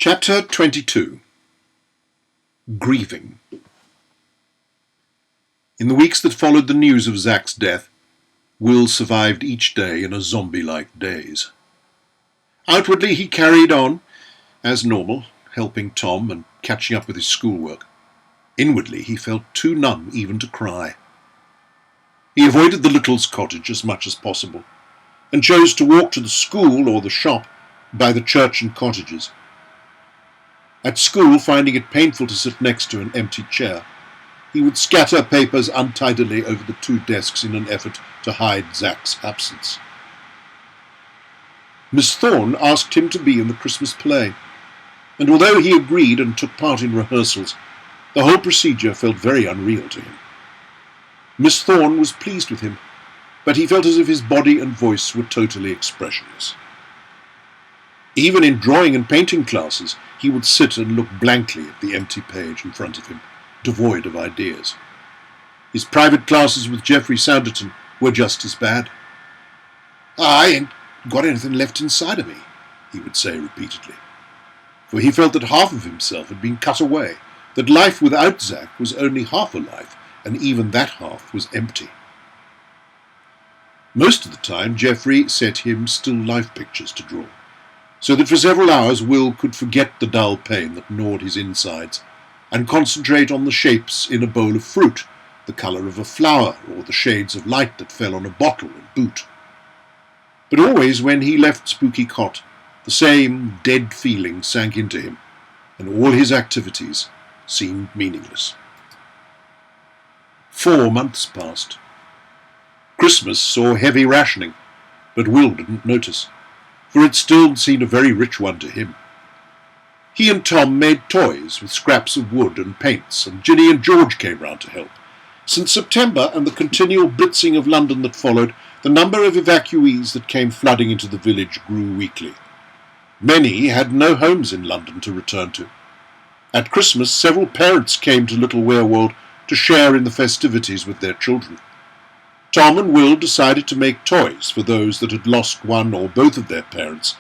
Chapter 22. Grieving. In the weeks that followed the news of Zach's death, Will survived each day in a zombie-like daze. Outwardly he carried on, as normal, helping Tom and catching up with his schoolwork. Inwardly he felt too numb even to cry. He avoided the Littles' cottage as much as possible, and chose to walk to the school or the shop by the church and cottages. At school, finding it painful to sit next to an empty chair, he would scatter papers untidily over the two desks in an effort to hide Zach's absence. Miss Thorne asked him to be in the Christmas play, and although he agreed and took part in rehearsals, the whole procedure felt very unreal to him. Miss Thorne was pleased with him, but he felt as if his body and voice were totally expressionless. Even in drawing and painting classes, he would sit and look blankly at the empty page in front of him, devoid of ideas. His private classes with Geoffrey Sanderton were just as bad. "I ain't got anything left inside of me," he would say repeatedly, for he felt that half of himself had been cut away, that life without Zach was only half a life, and even that half was empty. Most of the time, Geoffrey set him still life pictures to draw, so that for several hours Will could forget the dull pain that gnawed his insides and concentrate on the shapes in a bowl of fruit, the colour of a flower, or the shades of light that fell on a bottle and boot. But always when he left Spooky Cot, the same dead feeling sank into him, and all his activities seemed meaningless. 4 months passed. Christmas saw heavy rationing, but Will didn't notice, for it still seemed a very rich one to him. He and Tom made toys with scraps of wood and paints, and Ginny and George came round to help. Since September and the continual blitzing of London that followed, the number of evacuees that came flooding into the village grew weekly. Many had no homes in London to return to. At Christmas, several parents came to Little Werewold to share in the festivities with their children. Tom and Will decided to make toys for those that had lost one or both of their parents,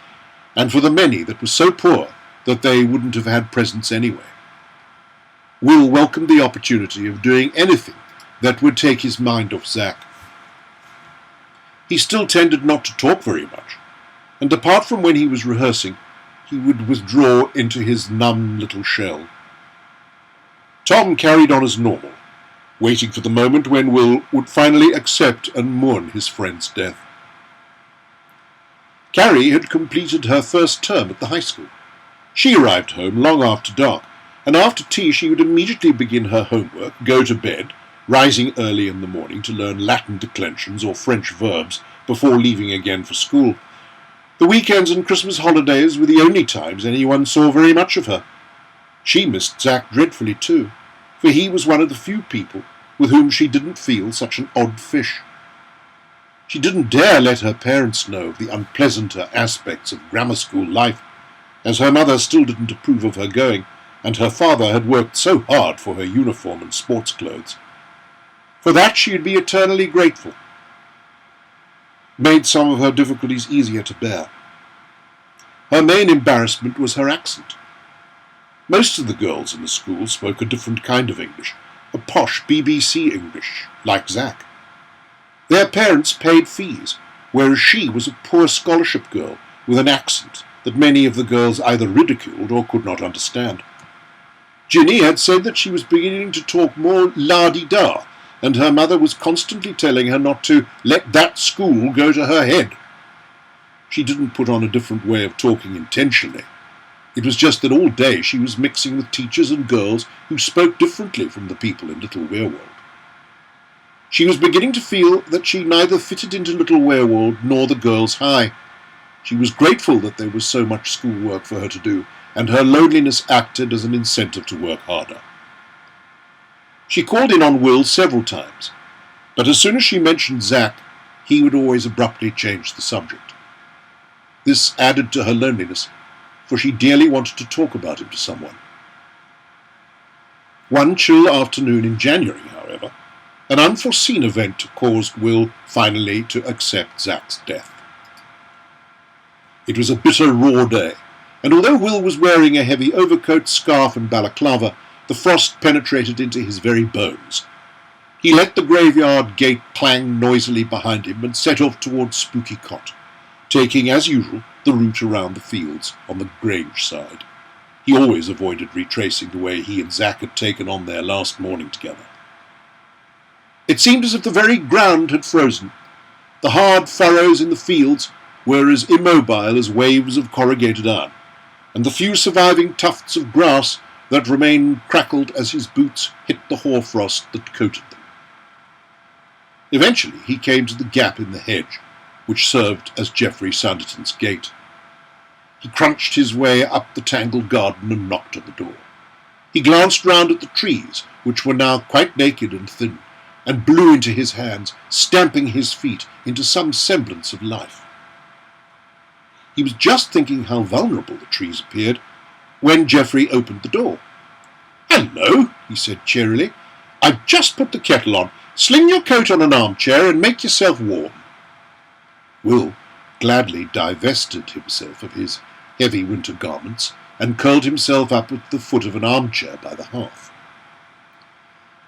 and for the many that were so poor that they wouldn't have had presents anyway. Will welcomed the opportunity of doing anything that would take his mind off Zach. He still tended not to talk very much, and apart from when he was rehearsing, he would withdraw into his numb little shell. Tom carried on as normal, waiting for the moment when Will would finally accept and mourn his friend's death. Carrie had completed her first term at the high school. She arrived home long after dark, and after tea she would immediately begin her homework, go to bed, rising early in the morning to learn Latin declensions or French verbs before leaving again for school. The weekends and Christmas holidays were the only times anyone saw very much of her. She missed Zach dreadfully too, for he was one of the few people with whom she didn't feel such an odd fish. She didn't dare let her parents know of the unpleasanter aspects of grammar school life, as her mother still didn't approve of her going, and her father had worked so hard for her uniform and sports clothes. For that she would be eternally grateful. It made some of her difficulties easier to bear. Her main embarrassment was her accent. Most of the girls in the school spoke a different kind of English, a posh BBC English, like Zach. Their parents paid fees, whereas she was a poor scholarship girl with an accent that many of the girls either ridiculed or could not understand. Ginny had said that she was beginning to talk more la-di-da, and her mother was constantly telling her not to let that school go to her head. She didn't put on a different way of talking intentionally. It was just that all day she was mixing with teachers and girls who spoke differently from the people in Little Werewold. She was beginning to feel that she neither fitted into Little Werewold nor the girls' high. She was grateful that there was so much schoolwork for her to do, and her loneliness acted as an incentive to work harder. She called in on Will several times, but as soon as she mentioned Zach, he would always abruptly change the subject. This added to her loneliness, for she dearly wanted to talk about him to someone. One chill afternoon in January, however, an unforeseen event caused Will finally to accept Zach's death. It was a bitter, raw day, and although Will was wearing a heavy overcoat, scarf and balaclava, the frost penetrated into his very bones. He let the graveyard gate clang noisily behind him and set off towards Spooky Cot, taking, as usual, the route around the fields on the Grange side. He always avoided retracing the way he and Zack had taken on their last morning together. It seemed as if the very ground had frozen. The hard furrows in the fields were as immobile as waves of corrugated iron, and the few surviving tufts of grass that remained crackled as his boots hit the hoarfrost that coated them. Eventually he came to the gap in the hedge, which served as Geoffrey Sanditon's gate. He crunched his way up the tangled garden and knocked on the door. He glanced round at the trees, which were now quite naked and thin, and blew into his hands, stamping his feet into some semblance of life. He was just thinking how vulnerable the trees appeared when Geoffrey opened the door. "Hello," he said cheerily. "I've just put the kettle on. Sling your coat on an armchair and make yourself warm." Will gladly divested himself of his heavy winter garments and curled himself up at the foot of an armchair by the hearth.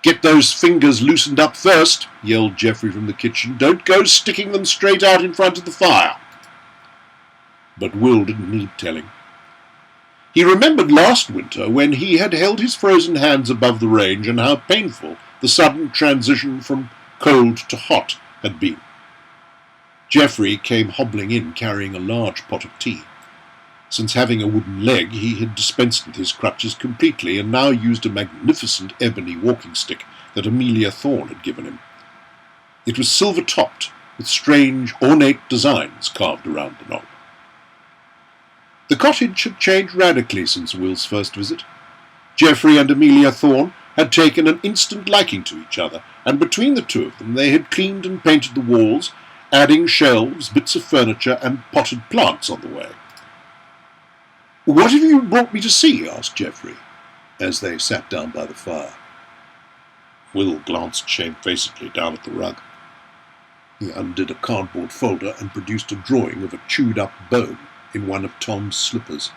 "Get those fingers loosened up first," yelled Geoffrey from the kitchen. "Don't go sticking them straight out in front of the fire." But Will didn't need telling. He remembered last winter when he had held his frozen hands above the range and how painful the sudden transition from cold to hot had been. Geoffrey came hobbling in carrying a large pot of tea. Since having a wooden leg, he had dispensed with his crutches completely and now used a magnificent ebony walking stick that Amelia Thorne had given him. It was silver-topped, with strange, ornate designs carved around the knob. The cottage had changed radically since Will's first visit. Geoffrey and Amelia Thorne had taken an instant liking to each other, and between the two of them they had cleaned and painted the walls, adding shelves, bits of furniture, and potted plants on the way. "What have you brought me to see?" asked Geoffrey, as they sat down by the fire. Will glanced shamefacedly down at the rug. He undid a cardboard folder and produced a drawing of a chewed-up bone in one of Tom's slippers.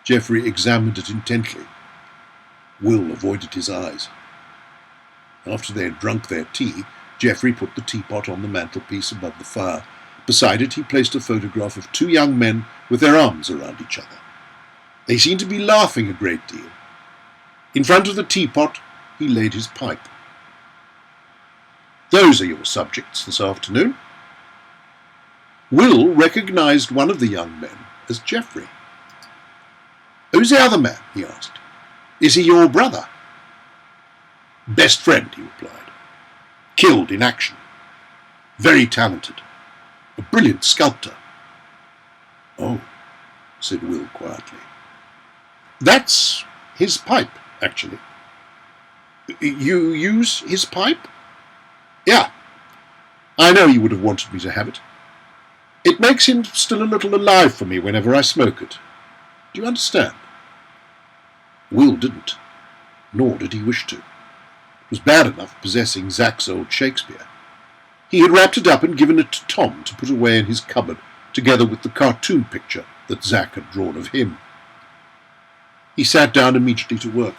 Geoffrey examined it intently. Will avoided his eyes. After they had drunk their tea, Geoffrey put the teapot on the mantelpiece above the fire. Beside it he placed a photograph of two young men with their arms around each other. They seemed to be laughing a great deal. In front of the teapot he laid his pipe. "Those are your subjects this afternoon." Will recognized one of the young men as Geoffrey. "Who's the other man?" he asked. "Is he your brother?" "Best friend," he replied. "Killed in action. Very talented. A brilliant sculptor." "Oh," said Will quietly. "That's his pipe, actually." "You use his pipe?" "Yeah. I know you would have wanted me to have it. It makes him still a little alive for me whenever I smoke it. Do you understand?" Will didn't, nor did he wish to. It was bad enough possessing Zack's old Shakespeare. He had wrapped it up and given it to Tom to put away in his cupboard, together with the cartoon picture that Zack had drawn of him. He sat down immediately to work.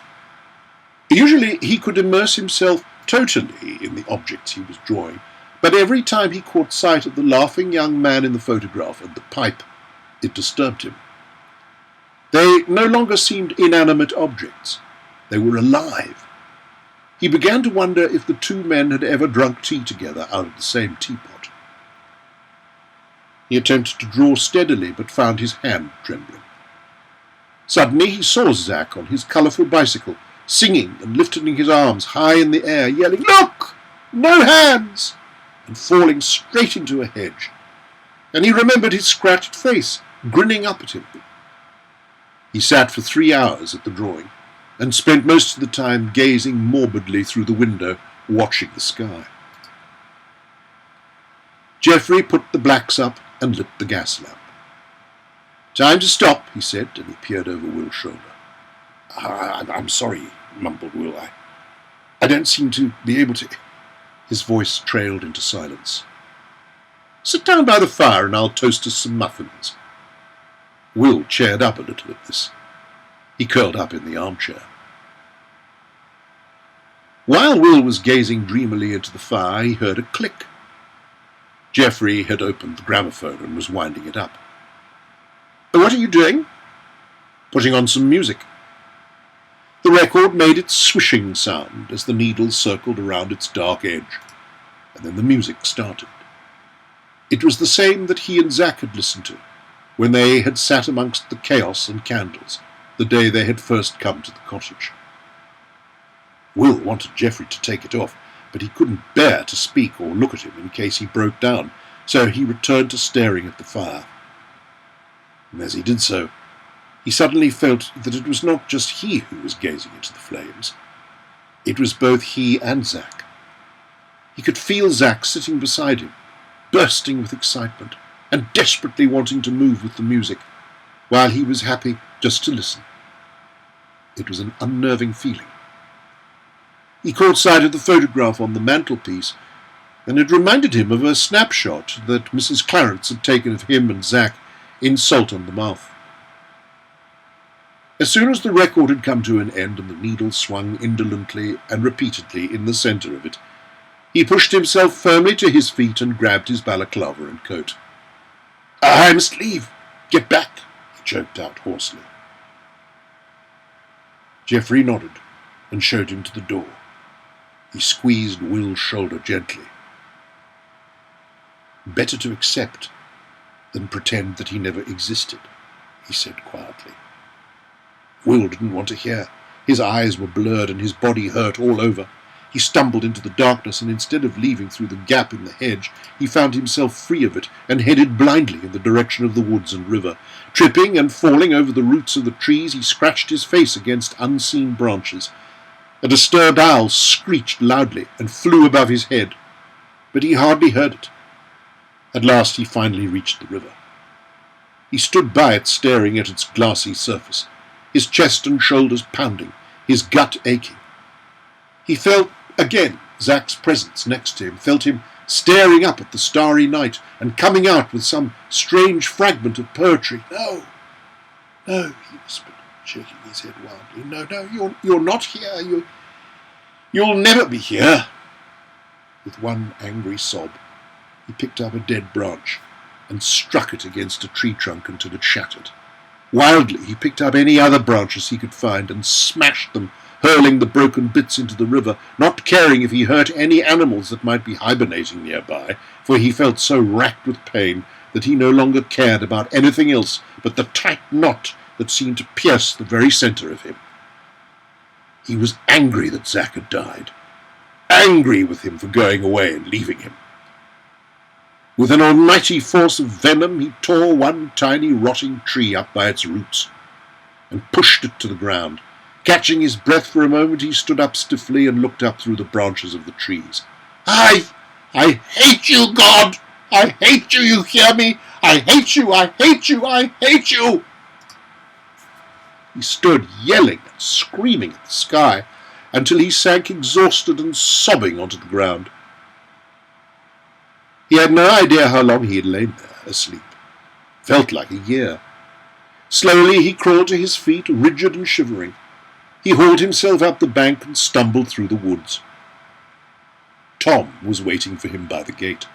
Usually he could immerse himself totally in the objects he was drawing, but every time he caught sight of the laughing young man in the photograph and the pipe, it disturbed him. They no longer seemed inanimate objects. They were alive. He began to wonder if the two men had ever drunk tea together out of the same teapot. He attempted to draw steadily, but found his hand trembling. Suddenly he saw Zack on his colourful bicycle, singing and lifting his arms high in the air, yelling, "Look! No hands!" and falling straight into a hedge. And he remembered his scratched face, grinning up at him. He sat for 3 hours at the drawing, and spent most of the time gazing morbidly through the window, watching the sky. Geoffrey put the blacks up and lit the gas lamp. "Time to stop," he said, and he peered over Will's shoulder. I'm sorry," mumbled Will. I don't seem to be able to—" His voice trailed into silence. "Sit down by the fire and I'll toast us some muffins." Will cheered up a little at this. He curled up in the armchair. While Will was gazing dreamily into the fire, he heard a click. Geoffrey had opened the gramophone and was winding it up. "What are you doing?" "Putting on some music." The record made its swishing sound as the needle circled around its dark edge, and then the music started. It was the same that he and Zack had listened to, when they had sat amongst the chaos and candles, the day they had first come to the cottage. Will wanted Geoffrey to take it off, but he couldn't bear to speak or look at him in case he broke down, so he returned to staring at the fire. And as he did so, he suddenly felt that it was not just he who was gazing into the flames. It was both he and Zack. He could feel Zack sitting beside him, bursting with excitement and desperately wanting to move with the music, while he was happy just to listen. It was an unnerving feeling. He caught sight of the photograph on the mantelpiece, and it reminded him of a snapshot that Mrs. Clarence had taken of him and Zack in Salt on the Mouth. As soon as the record had come to an end and the needle swung indolently and repeatedly in the centre of it, he pushed himself firmly to his feet and grabbed his balaclava and coat. "I must leave. Get back," he choked out hoarsely. Geoffrey nodded and showed him to the door. He squeezed Will's shoulder gently. "Better to accept than pretend that he never existed," he said quietly. Will didn't want to hear. His eyes were blurred and his body hurt all over. He stumbled into the darkness, and instead of leaving through the gap in the hedge, he found himself free of it and headed blindly in the direction of the woods and river. Tripping and falling over the roots of the trees, he scratched his face against unseen branches. A disturbed owl screeched loudly and flew above his head, but he hardly heard it. At last he finally reached the river. He stood by it, staring at its glassy surface, his chest and shoulders pounding, his gut aching. He felt again Zack's presence next to him, felt him staring up at the starry night and coming out with some strange fragment of poetry. "No, no," he whispered, shaking his head wildly. "No, you're not here. You'll never be here." With one angry sob, he picked up a dead branch and struck it against a tree trunk until it shattered. Wildly, he picked up any other branches he could find and smashed them, hurling the broken bits into the river, not caring if he hurt any animals that might be hibernating nearby, for he felt so racked with pain that he no longer cared about anything else but the tight knot that seemed to pierce the very centre of him. He was angry that Zack had died, angry with him for going away and leaving him. With an almighty force of venom, he tore one tiny rotting tree up by its roots and pushed it to the ground. Catching his breath for a moment, he stood up stiffly and looked up through the branches of the trees. I hate you, God! I hate you, you hear me? I hate you, I hate you, I hate you! He stood yelling and screaming at the sky until he sank exhausted and sobbing onto the ground. He had no idea how long he had lain there, asleep. Felt like a year. Slowly he crawled to his feet, rigid and shivering. He hauled himself up the bank and stumbled through the woods. Tom was waiting for him by the gate.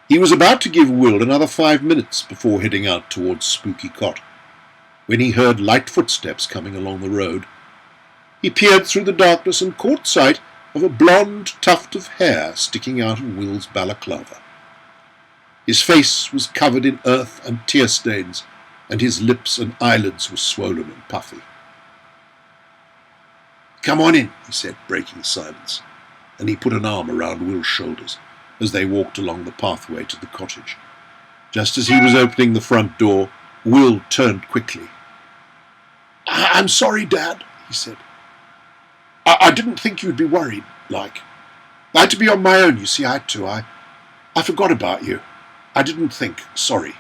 He was about to give Will another 5 minutes before heading out towards Spooky Cot, when he heard light footsteps coming along the road. He peered through the darkness and caught sight of a blonde tuft of hair sticking out of Will's balaclava. His face was covered in earth and tear stains, and his lips and eyelids were swollen and puffy. "Come on in," he said, breaking silence, and he put an arm around Will's shoulders as they walked along the pathway to the cottage. Just as he was opening the front door, Will turned quickly. "I'm sorry, Dad," he said. I didn't think you'd be worried, like. I had to be on my own, you see, I had to. I forgot about you. I didn't think. Sorry."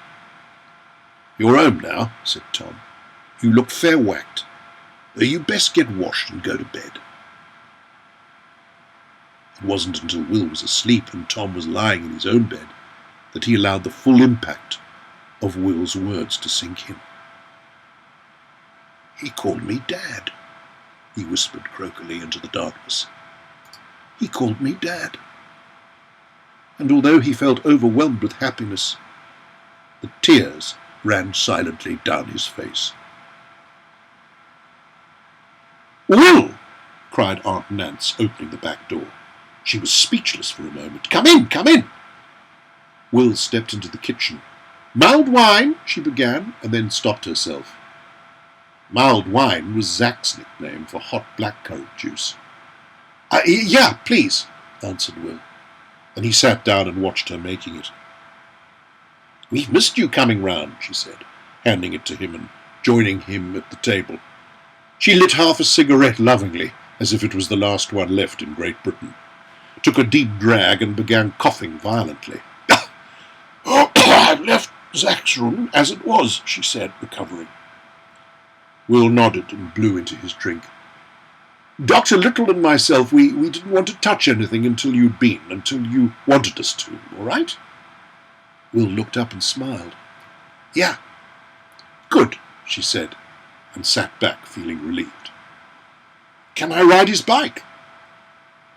"You're home now," said Tom. "You look fair whacked. You best get washed and go to bed." It wasn't until Will was asleep and Tom was lying in his own bed that he allowed the full impact of Will's words to sink in. "He called me Dad," he whispered croakily into the darkness. "He called me Dad." And although he felt overwhelmed with happiness, the tears ran silently down his face. "Will!" cried Aunt Nance, opening the back door. She was speechless for a moment. "Come in, come in!" Will stepped into the kitchen. "Mulled wine," she began, and then stopped herself. Mulled wine was Zach's nickname for hot blackcurrant juice. Yeah, please," answered Will, and he sat down and watched her making it. "We've missed you coming round," she said, handing it to him and joining him at the table. She lit half a cigarette lovingly, as if it was the last one left in Great Britain, took a deep drag and began coughing violently. "I've left Zach's room as it was," she said, recovering. Will nodded and blew into his drink. "Dr. Little and myself, we didn't want to touch anything until you wanted us to, all right?" Will looked up and smiled. "Yeah." "Good," she said, and sat back, feeling relieved. "Can I ride his bike?"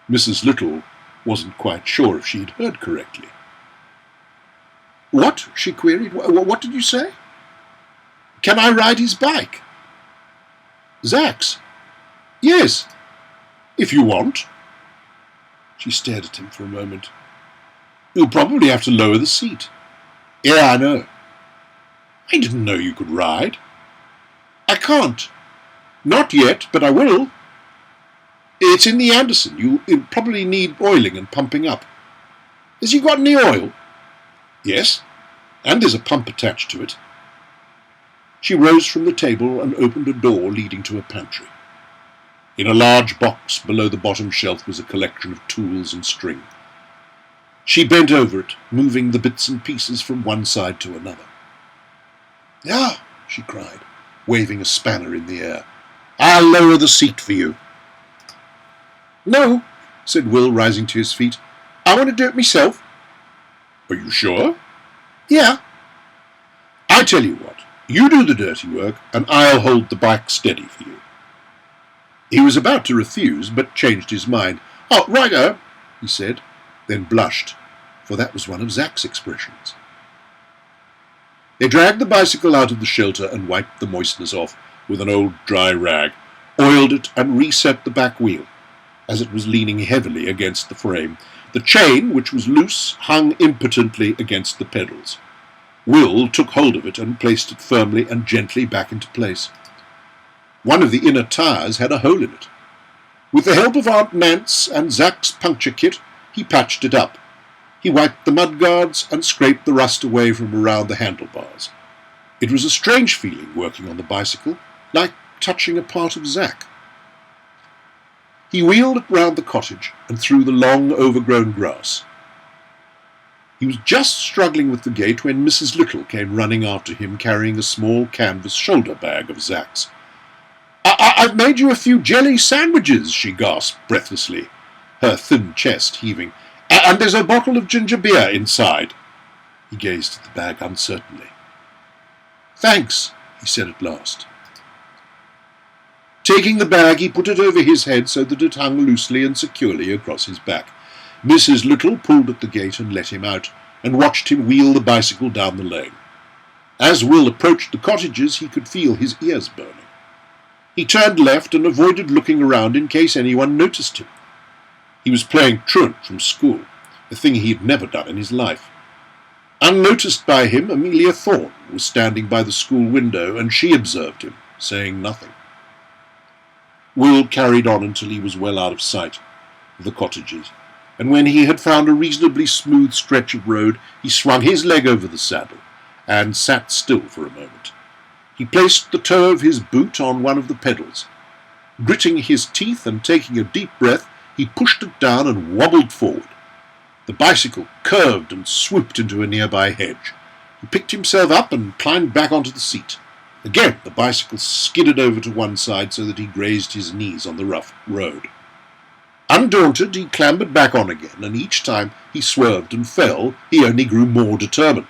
Mrs. Little wasn't quite sure if she'd heard correctly. "What?" she queried. "What did you say?" "Can I ride his bike?" "Zach's?" "Yes, if you want." She stared at him for a moment. "You'll probably have to lower the seat." "Yeah, I know." "I didn't know you could ride." "I can't. Not yet, but I will. It's in the Anderson. You'll probably need oiling and pumping up. Has he got any oil?" "Yes, and there's a pump attached to it." She rose from the table and opened a door leading to a pantry. In a large box below the bottom shelf was a collection of tools and string. She bent over it, moving the bits and pieces from one side to another. "Ah!" she cried, waving a spanner in the air. "I'll lower the seat for you." "No," said Will, rising to his feet. "I want to do it myself." "Are you sure?" "Yeah." "I tell you what, you do the dirty work, and I'll hold the bike steady for you." He was about to refuse, but changed his mind. "Oh, righto," he said, then blushed, for that was one of Zach's expressions. They dragged the bicycle out of the shelter and wiped the moistness off with an old dry rag, oiled it and reset the back wheel, as it was leaning heavily against the frame. The chain, which was loose, hung impotently against the pedals. Will took hold of it and placed it firmly and gently back into place. One of the inner tires had a hole in it. With the help of Aunt Nance and Zach's puncture kit, he patched it up. He wiped the mudguards and scraped the rust away from around the handlebars. It was a strange feeling working on the bicycle, like touching a part of Zach. He wheeled it round the cottage and through the long, overgrown grass. He was just struggling with the gate when Mrs. Little came running after him, carrying a small canvas shoulder bag of Zach's. I've made you a few jelly sandwiches," she gasped breathlessly, her thin chest heaving. "And there's a bottle of ginger beer inside." He gazed at the bag uncertainly. "Thanks," he said at last. Taking the bag, he put it over his head so that it hung loosely and securely across his back. Mrs. Little pulled at the gate and let him out, and watched him wheel the bicycle down the lane. As Will approached the cottages, he could feel his ears burning. He turned left and avoided looking around in case anyone noticed him. He was playing truant from school, a thing he had never done in his life. Unnoticed by him, Amelia Thorne was standing by the school window, and she observed him, saying nothing. Will carried on until he was well out of sight of the cottages, and when he had found a reasonably smooth stretch of road, he swung his leg over the saddle and sat still for a moment. He placed the toe of his boot on one of the pedals. Gritting his teeth and taking a deep breath, he pushed it down and wobbled forward. The bicycle curved and swooped into a nearby hedge. He picked himself up and climbed back onto the seat. Again the bicycle skidded over to one side so that he grazed his knees on the rough road. Undaunted, he clambered back on again, and each time he swerved and fell, he only grew more determined.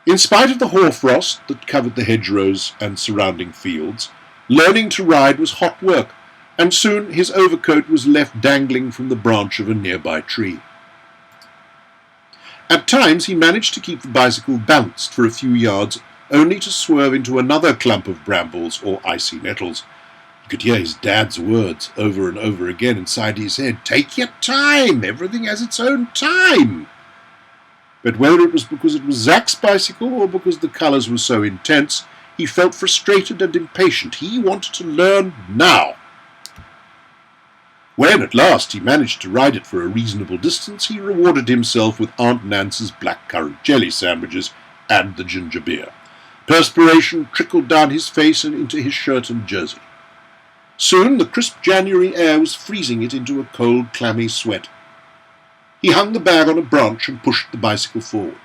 In spite of the hoarfrost that covered the hedgerows and surrounding fields, learning to ride was hot work, and soon his overcoat was left dangling from the branch of a nearby tree. At times he managed to keep the bicycle balanced for a few yards, only to swerve into another clump of brambles or icy nettles. He could hear his dad's words over and over again inside his head. "Take your time, everything has its own time." But whether it was because it was Zack's bicycle or because the colours were so intense, he felt frustrated and impatient. He wanted to learn now. When at last he managed to ride it for a reasonable distance, he rewarded himself with Aunt Nance's blackcurrant jelly sandwiches and the ginger beer. Perspiration trickled down his face and into his shirt and jersey. Soon the crisp January air was freezing it into a cold, clammy sweat. He hung the bag on a branch and pushed the bicycle forward.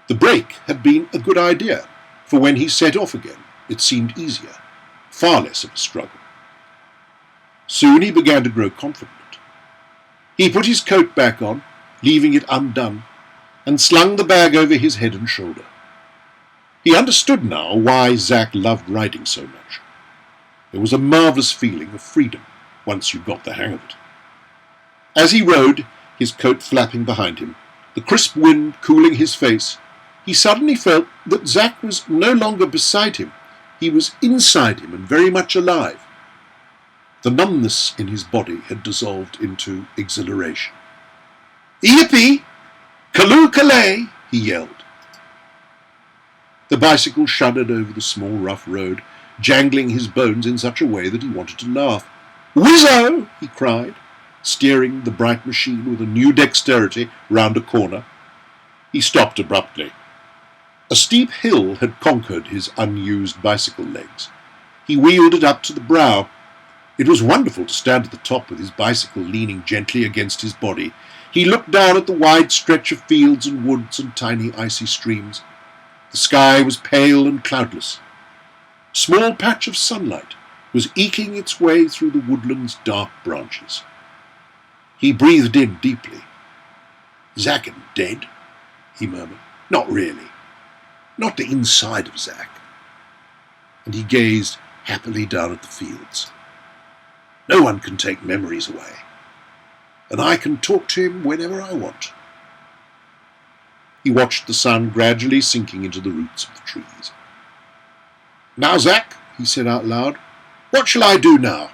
The brake had been a good idea, for when he set off again, it seemed easier, far less of a struggle. Soon he began to grow confident. He put his coat back on, leaving it undone, and slung the bag over his head and shoulder. He understood now why Zack loved riding so much. There was a marvellous feeling of freedom once you got the hang of it. As he rode, his coat flapping behind him, the crisp wind cooling his face, he suddenly felt that Zack was no longer beside him. He was inside him and very much alive. The numbness in his body had dissolved into exhilaration. "Yippee! Kaloo-kalay!" he yelled. The bicycle shuddered over the small rough road, jangling his bones in such a way that he wanted to laugh. "Whizzo!" he cried, steering the bright machine with a new dexterity round a corner. He stopped abruptly. A steep hill had conquered his unused bicycle legs. He wheeled it up to the brow. It was wonderful to stand at the top with his bicycle leaning gently against his body. He looked down at the wide stretch of fields and woods and tiny icy streams. The sky was pale and cloudless. A small patch of sunlight was eking its way through the woodland's dark branches. He breathed in deeply. "Zack and dead?" he murmured. "Not really. Not the inside of Zack." And he gazed happily down at the fields. No one can take memories away, and I can talk to him whenever I want. He watched the sun gradually sinking into the roots of the trees. "Now, Zack," he said out loud, "what shall I do now?"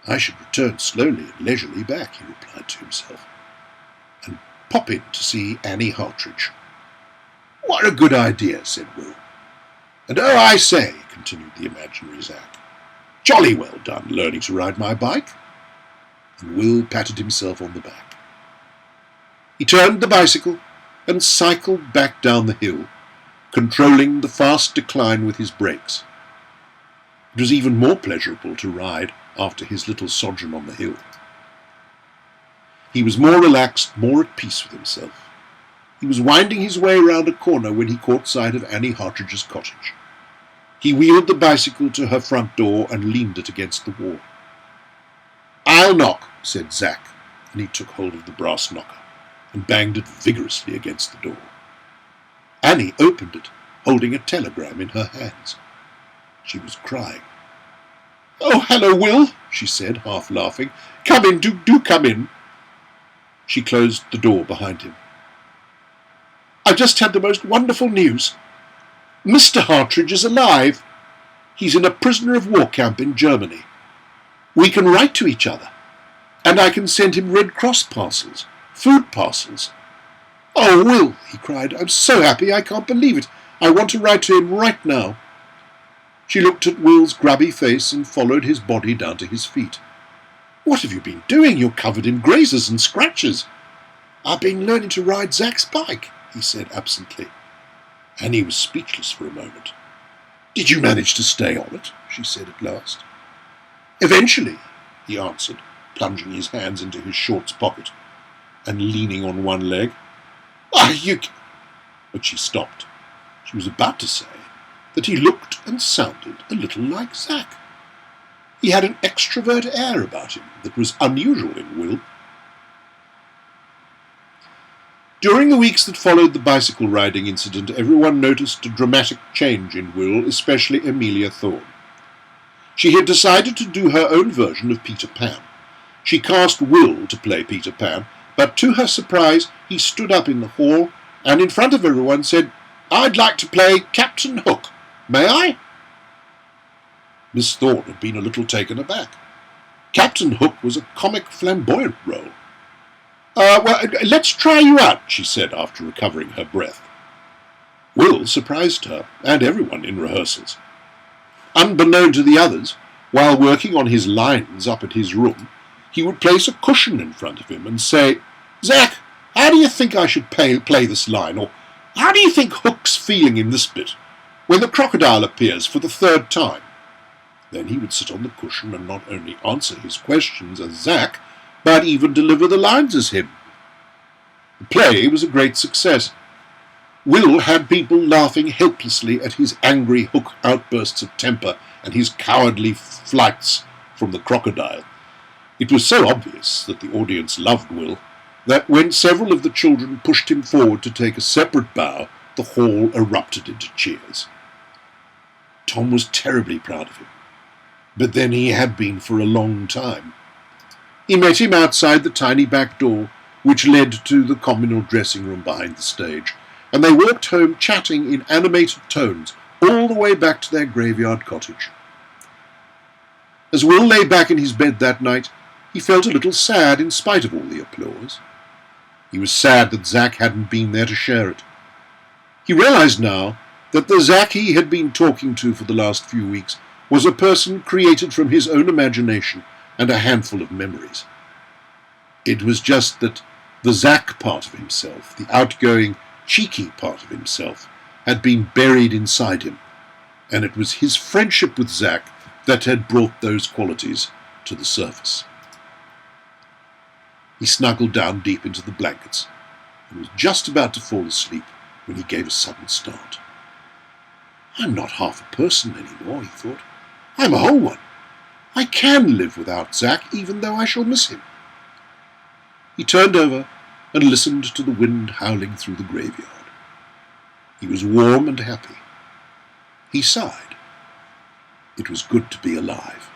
"I should return slowly and leisurely back," he replied to himself, "and pop in to see Annie Hartridge." "What a good idea," said Will. "And oh, I say," continued the imaginary Zack, "jolly well done learning to ride my bike." And Will patted himself on the back. He turned the bicycle and cycled back down the hill, controlling the fast decline with his brakes. It was even more pleasurable to ride after his little sojourn on the hill. He was more relaxed, more at peace with himself. He was winding his way round a corner when he caught sight of Annie Hartridge's cottage. He wheeled the bicycle to her front door and leaned it against the wall. "I'll knock," said Zack, and he took hold of the brass knocker and banged it vigorously against the door. Annie opened it, holding a telegram in her hands. She was crying. "Oh, hello, Will," she said, half laughing. "Come in, do come in." She closed the door behind him. "I've just had the most wonderful news. Mr. Hartridge is alive. He's in a prisoner of war camp in Germany. We can write to each other, and I can send him Red Cross parcels, food parcels. Oh, Will," he cried, "I'm so happy I can't believe it. I want to write to him right now." She looked at Will's grubby face and followed his body down to his feet. "What have you been doing? You're covered in grazes and scratches." "I've been learning to ride Zack's bike," he said absently. Annie was speechless for a moment. "Did you manage to stay on it?" she said at last. "Eventually," he answered, plunging his hands into his shorts pocket and leaning on one leg. "Ah, you—" But she stopped. She was about to say that he looked and sounded a little like Zack. He had an extrovert air about him that was unusual in Will. During the weeks that followed the bicycle riding incident, everyone noticed a dramatic change in Will, especially Amelia Thorne. She had decided to do her own version of Peter Pan. She cast Will to play Peter Pan, but to her surprise he stood up in the hall and in front of everyone said, "I'd like to play Captain Hook. May I?" Miss Thorne had been a little taken aback. Captain Hook was a comic flamboyant role. Well, let's try you out," she said after recovering her breath. Will surprised her and everyone in rehearsals. Unbeknown to the others, while working on his lines up at his room, he would place a cushion in front of him and say, "Zack, how do you think I should play this line?" Or, "How do you think Hook's feeling in this bit, when the crocodile appears for the third time?" Then he would sit on the cushion and not only answer his questions as Zack, but even deliver the lines as him. The play was a great success. Will had people laughing helplessly at his angry Hook outbursts of temper and his cowardly flights from the crocodile. It was so obvious that the audience loved Will that when several of the children pushed him forward to take a separate bow, the hall erupted into cheers. Tom was terribly proud of him, but then he had been for a long time. He met him outside the tiny back door, which led to the communal dressing room behind the stage, and they walked home chatting in animated tones all the way back to their graveyard cottage. As Will lay back in his bed that night, he felt a little sad in spite of all the applause. He was sad that Zack hadn't been there to share it. He realized now that the Zack he had been talking to for the last few weeks was a person created from his own imagination and a handful of memories. It was just that the Zack part of himself, the outgoing, cheeky part of himself, had been buried inside him, and it was his friendship with Zack that had brought those qualities to the surface. He snuggled down deep into the blankets and was just about to fall asleep when he gave a sudden start. "I'm not half a person anymore," he thought. "I'm a whole one. I can live without Zack, even though I shall miss him." He turned over and listened to the wind howling through the graveyard. He was warm and happy. He sighed. It was good to be alive.